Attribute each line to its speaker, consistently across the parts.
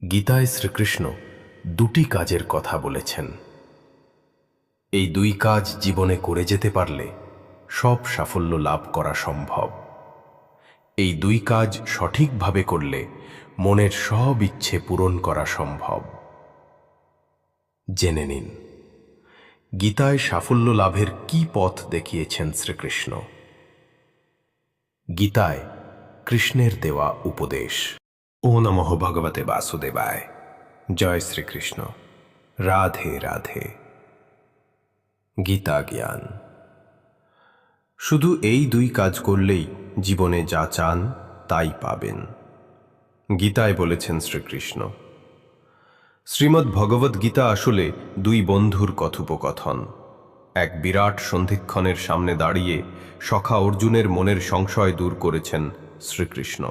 Speaker 1: গীতায় শ্রীকৃষ্ণ দুটি কাজের কথা বলেছেন। এই দুই কাজ জীবনে করে যেতে পারলে সব সাফল্য লাভ করা সম্ভব। এই দুই কাজ সঠিকভাবে করলে মনের সব ইচ্ছে পূরণ করা সম্ভব। জেনে নিন, গীতায় সাফল্য লাভের কি পথ দেখিয়েছেন শ্রীকৃষ্ণ। গীতায় কৃষ্ণের দেওয়া উপদেশ। ও নমঃ ভগবতে বাসুদেবায়। জয় শ্রীকৃষ্ণ। রাধে রাধে। গীতা জ্ঞান। শুধু এই দুই কাজ করলেই জীবনে যা চান তাই পাবেন, গীতায় বলেছেন শ্রীকৃষ্ণ। শ্রীমদ্ ভগবদ্ গীতা আসলে দুই বন্ধুর কথোপকথন। এক বিরাট সন্ধিক্ষণের সামনে দাঁড়িয়ে সখা অর্জুনের মনের সংশয় দূর করেছেন শ্রীকৃষ্ণ।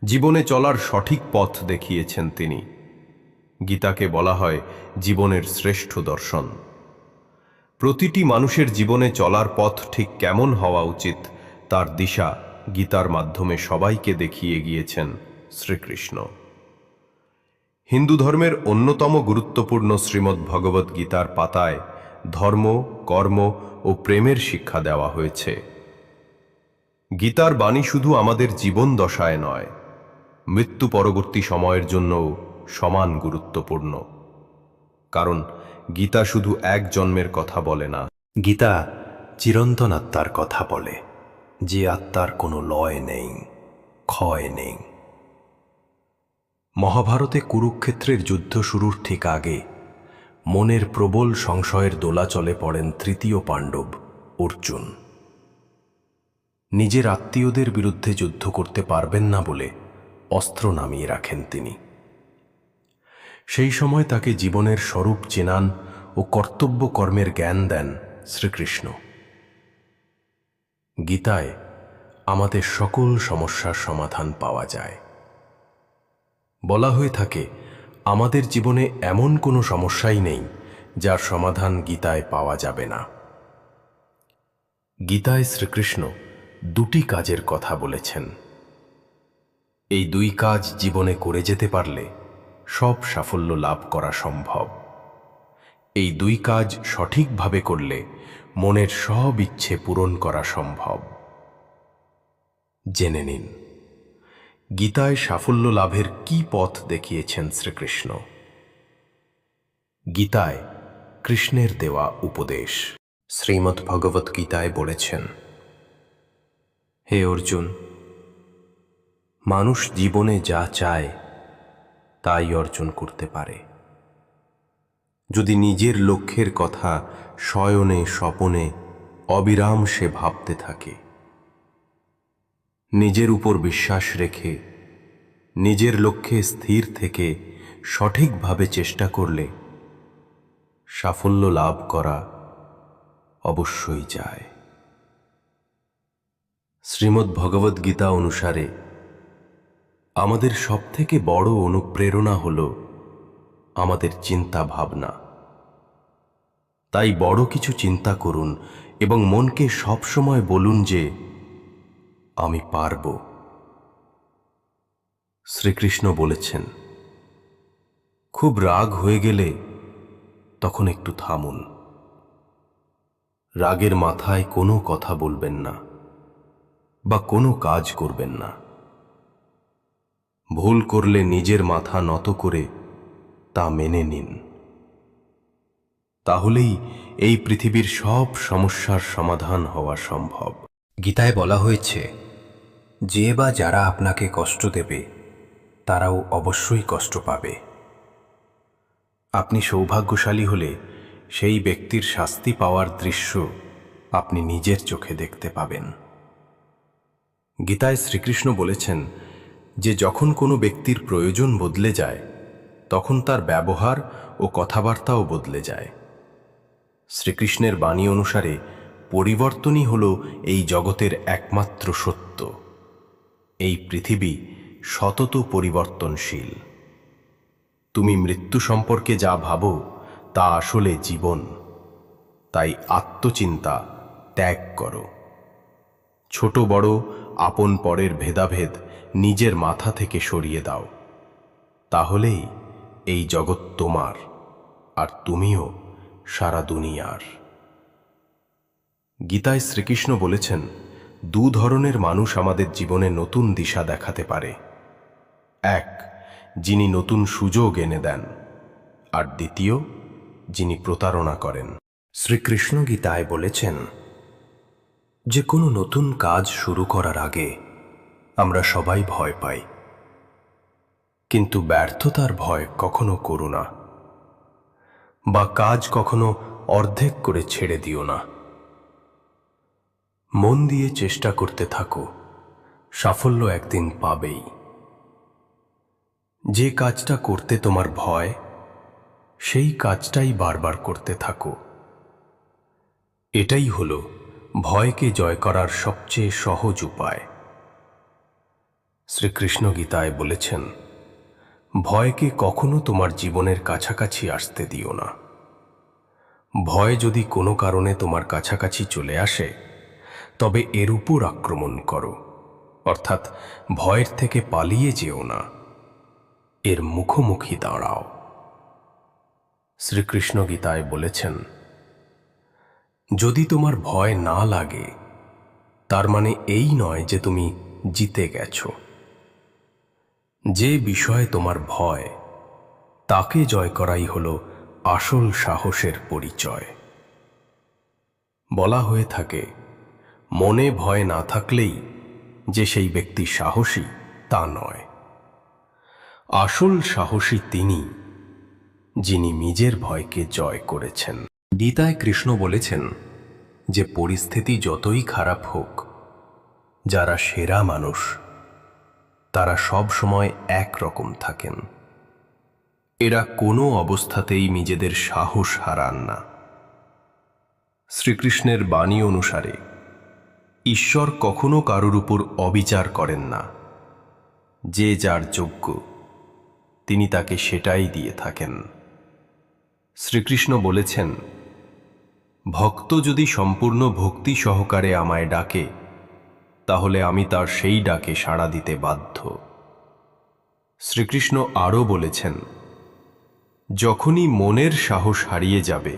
Speaker 1: জীবনে চলার সঠিক পথ দেখিয়েছেন তিনি। গীতাকে বলা হয় জীবনের শ্রেষ্ঠ দর্শন। প্রতিটি মানুষের জীবনে চলার পথ ঠিক কেমন হওয়া উচিত তার দিশা গীতার মাধ্যমে সবাইকে দেখিয়ে গিয়েছেন শ্রীকৃষ্ণ। হিন্দু ধর্মের অন্যতম গুরুত্বপূর্ণ শ্রীমদ্ ভগবদ্ গীতার পাতায় ধর্ম, কর্ম ও প্রেমের শিক্ষা দেওয়া হয়েছে। গীতার বাণী শুধু আমাদের জীবন দশায় নয়, মৃত্যু পরবর্তী সময়ের জন্যও সমান গুরুত্বপূর্ণ। কারণ গীতা শুধু এক জন্মের কথা বলে না, গীতা চিরন্তন আত্মার কথা বলে, যে আত্মার কোনো লয় নেই, ক্ষয় নেই। মহাভারতে কুরুক্ষেত্রের যুদ্ধ শুরুর ঠিক আগে মনের প্রবল সংশয়ের দোলাচলে পড়েন তৃতীয় পাণ্ডব অর্জুন। নিজের আত্মীয়দের বিরুদ্ধে যুদ্ধ করতে পারবেন না বলে অস্ত্র নামিয়ে রাখেন তিনি। সেই সময় তাকে জীবনের স্বরূপ চেনান ও কর্তব্য কর্মের জ্ঞান দেন শ্রীকৃষ্ণ। গীতায় আমাদের সকল সমস্যার সমাধান পাওয়া যায়। বলা হয়ে থাকে, আমাদের জীবনে এমন কোনো সমস্যাই নেই যার সমাধান গীতায় পাওয়া যাবে না। গীতায় শ্রীকৃষ্ণ দুটি কাজের কথা বলেছেন। এই দুই কাজ জীবনে করে যেতে পারলে সব সাফল্য লাভ করা সম্ভব। এই দুই কাজ সঠিকভাবে করলে মনের সব ইচ্ছে পূরণ করা সম্ভব। জেনে নিন, গীতায় সাফল্য লাভের কি পথ দেখিয়েছেন শ্রীকৃষ্ণ। গীতায় কৃষ্ণের দেওয়া উপদেশ। শ্রীমদ্ ভগবদ্ গীতায় বলেছেন, হে অর্জুন, মানুষ জীবনে যা চায় তাই অর্জন করতে পারে, যদি নিজের লক্ষ্যের কথা শয়নে স্বপনে অবিরাম সে ভাবতে থাকে। নিজের উপর বিশ্বাস রেখে নিজের লক্ষ্যে স্থির থেকে সঠিকভাবে চেষ্টা করলে সাফল্য লাভ করা অবশ্যই যায়। শ্রীমদ্ ভগবদ্ গীতা অনুসারে আমাদের সবথেকে বড় অনুপ্রেরণা হল আমাদের চিন্তা ভাবনা। তাই বড় কিছু চিন্তা করুন এবং মনকে সবসময় বলুন যে আমি পারব। শ্রীকৃষ্ণ বলেছেন, খুব রাগ হয়ে গেলে তখন একটু থামুন। রাগের মাথায় কোনো কথা বলবেন না বা কোনো কাজ করবেন না। ভুল করলে নিজের মাথা নত করে তা মেনে নিন। তাহলেই এই পৃথিবীর সব সমস্যার সমাধান হওয়া সম্ভব। গীতায় বলা হয়েছে, যে বা যারা আপনাকে কষ্ট দেবে তারাও অবশ্যই কষ্ট পাবে। আপনি সৌভাগ্যশালী হলে সেই ব্যক্তির শাস্তি পাওয়ার দৃশ্য আপনি নিজের চোখে দেখতে পাবেন। গীতায় শ্রীকৃষ্ণ বলেছেন যে যখন কোনো ব্যক্তির প্রয়োজন বদলে যায় তখন তার ব্যবহার ও কথাবার্তাও বদলে যায়। শ্রীকৃষ্ণের বাণী অনুসারে পরিবর্তনই হল এই জগতের একমাত্র সত্য। এই পৃথিবী সতত পরিবর্তনশীল। তুমি মৃত্যু সম্পর্কে যা ভাবো তা আসলে জীবন। তাই আত্মচিন্তা ত্যাগ করো। ছোট বড় আপন পরের ভেদাভেদ নিজের মাথা থেকে সরিয়ে দাও। তাহলেই এই জগৎ তোমার, আর তুমিও সারা দুনিয়ার। গীতায় শ্রীকৃষ্ণ বলেছেন, দু ধরনের মানুষ আমাদের জীবনে নতুন দিশা দেখাতে পারে। এক, যিনি নতুন সুযোগ এনে দেন, আর দ্বিতীয়, যিনি প্রতারণা করেন। শ্রীকৃষ্ণ গীতায় বলেছেন যে কোনো নতুন কাজ শুরু করার আগে আমরা সবাই ভয় পাই, কিন্তু ব্যর্থতার ভয় কখনো করো না, বা কাজ কখনো অর্ধেক করে ছেড়ে দিও না। মন দিয়ে চেষ্টা করতে থাকো, সাফল্য একদিন পাবেই। যে কাজটা করতে তোমার ভয়, সেই কাজটাই বারবার করতে থাকো। এটাই হলো ভয়কে জয় করার সবচেয়ে সহজ উপায়। শ্রীকৃষ্ণ গীতায় বলেছেন, ভয়কে কখনো তোমার জীবনের কাছাকাছি আসতে দিও না। ভয় যদি কোনো কারণে তোমার কাছাকাছি চলে আসে, তবে এর উপর আক্রমণ করো, অর্থাৎ ভয়ের থেকে পালিয়ে যেও না, এর মুখোমুখি দাঁড়াও। শ্রীকৃষ্ণ গীতায় বলেছেন, যদি তোমার ভয় না লাগে, তার মানে এই নয় যে তুমি জিতে গেছো। যে বিষয়ে তোমার ভয়, তাকে জয় করাই হলো আসল সাহসের পরিচয়। বলা হয়ে থাকে, মনে ভয় না থাকলেই যে সেই ব্যক্তি সাহসী তা নয়। আসল সাহসী তিনি, যিনি নিজের ভয়কে জয় করেছেন। গীতায় কৃষ্ণ বলেছেন যে পরিস্থিতি যতই খারাপ হোক, যারা সেরা মানুষ তারা সব সময় একরকম থাকেন। এরা কোনো অবস্থাতেই নিজেদের সাহস হারান না। শ্রীকৃষ্ণের বাণী অনুসারে ঈশ্বর কখনো কারোর উপর অবিচার করেন না। যে যার যোগ্য, তিনি তাকে সেটাই দিয়ে থাকেন। শ্রীকৃষ্ণ বলেছেন, ভক্ত যদি সম্পূর্ণ ভক্তি সহকারে আমায় ডাকে, তাহলে আমি তার সেই ডাকে সাড়া দিতে বাধ্য। শ্রীকৃষ্ণ আরও বলেছেন, যখনই মনের সাহস হারিয়ে যাবে,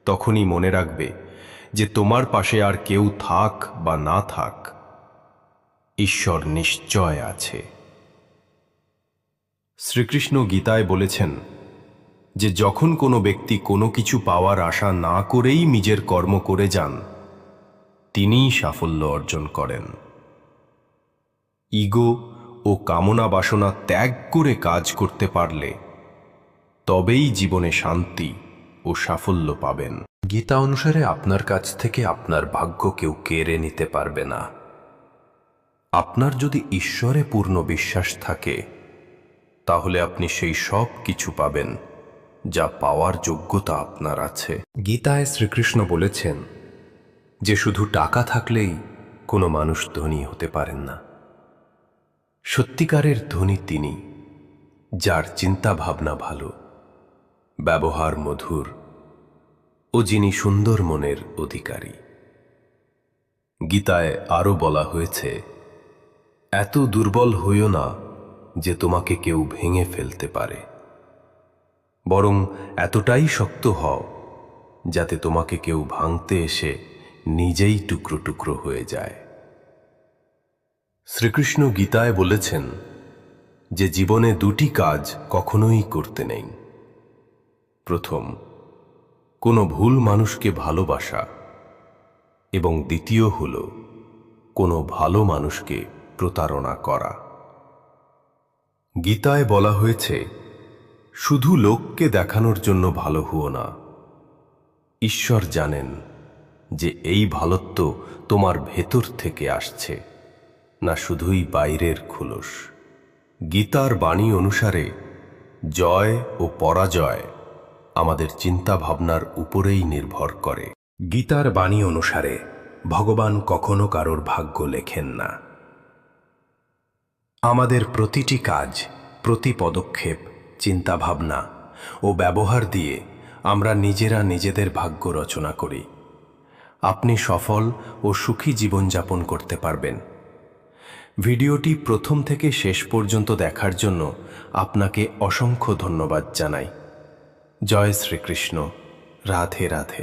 Speaker 1: তখনই মনে রাখবে যে তোমার পাশে আর কেউ থাক বা না থাক, ঈশ্বর নিশ্চয় আছে। শ্রীকৃষ্ণ গীতায় বলেছেন যে যখন কোনো ব্যক্তি কোনো কিছু পাওয়ার আশা না করেই নিজের কর্ম করে যান, তিনিই সাফল্য অর্জন করেন। ইগো ও কামনা বাসনা ত্যাগ করে কাজ করতে পারলে তবেই জীবনে শান্তি ও সাফল্য পাবেন। গীতা অনুসারে আপনার কাছ থেকে আপনার ভাগ্য কেউ কেড়ে নিতে পারবে না। আপনার যদি ঈশ্বরে পূর্ণ বিশ্বাস থাকে, তাহলে আপনি সেই সব কিছু পাবেন যা পাওয়ার যোগ্যতা আপনার আছে। গীতায় শ্রীকৃষ্ণ বলেছেন যে শুধু টাকা থাকলেই কোনো মানুষ ধনী হতে পারেন না। সত্যিকারের ধনী তিনি, যার চিন্তা ভাবনা ভালো, ব্যবহার মধুর ও যিনি সুন্দর মনের অধিকারী। গীতায় আরও বলা হয়েছে, এত দুর্বল হইও না যে তোমাকে কেউ ভেঙে ফেলতে পারে, বরং এতটাই শক্ত হও যাতে তোমাকে কেউ ভাঙতে এসে নিজেই টুকরো টুকরো হয়ে যায়। শ্রীকৃষ্ণ গীতায় বলেছেন যে জীবনে দুটি কাজ কখনোই করতে নেই। প্রথম, কোনো ভুল মানুষকে ভালোবাসা, এবং দ্বিতীয় হল কোনো ভালো মানুষকে প্রতারণা করা। গীতায় বলা হয়েছে, শুধু লোককে দেখানোর জন্য ভালো হুও না। ঈশ্বর জানেন যে এই ভালোত্ব তোমার ভেতর থেকে আসছে, না শুধুই বাইরের খোলস। গীতার বাণী অনুসারে জয় ও পরাজয় আমাদের চিন্তা ভাবনার উপরেই নির্ভর করে। গীতার বাণী অনুসারে ভগবান কখনো কারোর ভাগ্য লেখেন না। আমাদের প্রতিটি কাজ, প্রতি পদক্ষেপ, চিন্তাভাবনা ও ব্যবহার দিয়ে আমরা নিজেরা নিজেদের ভাগ্য রচনা করি। আপনি সফল ও সুখী জীবনযাপন করতে পারবেন, ভিডিওটি প্রথম থেকে শেষ পর্যন্ত দেখার জন্য আপনাকে অসংখ্য ধন্যবাদ জানাই। জয় শ্রীকৃষ্ণ। রাধে রাধে।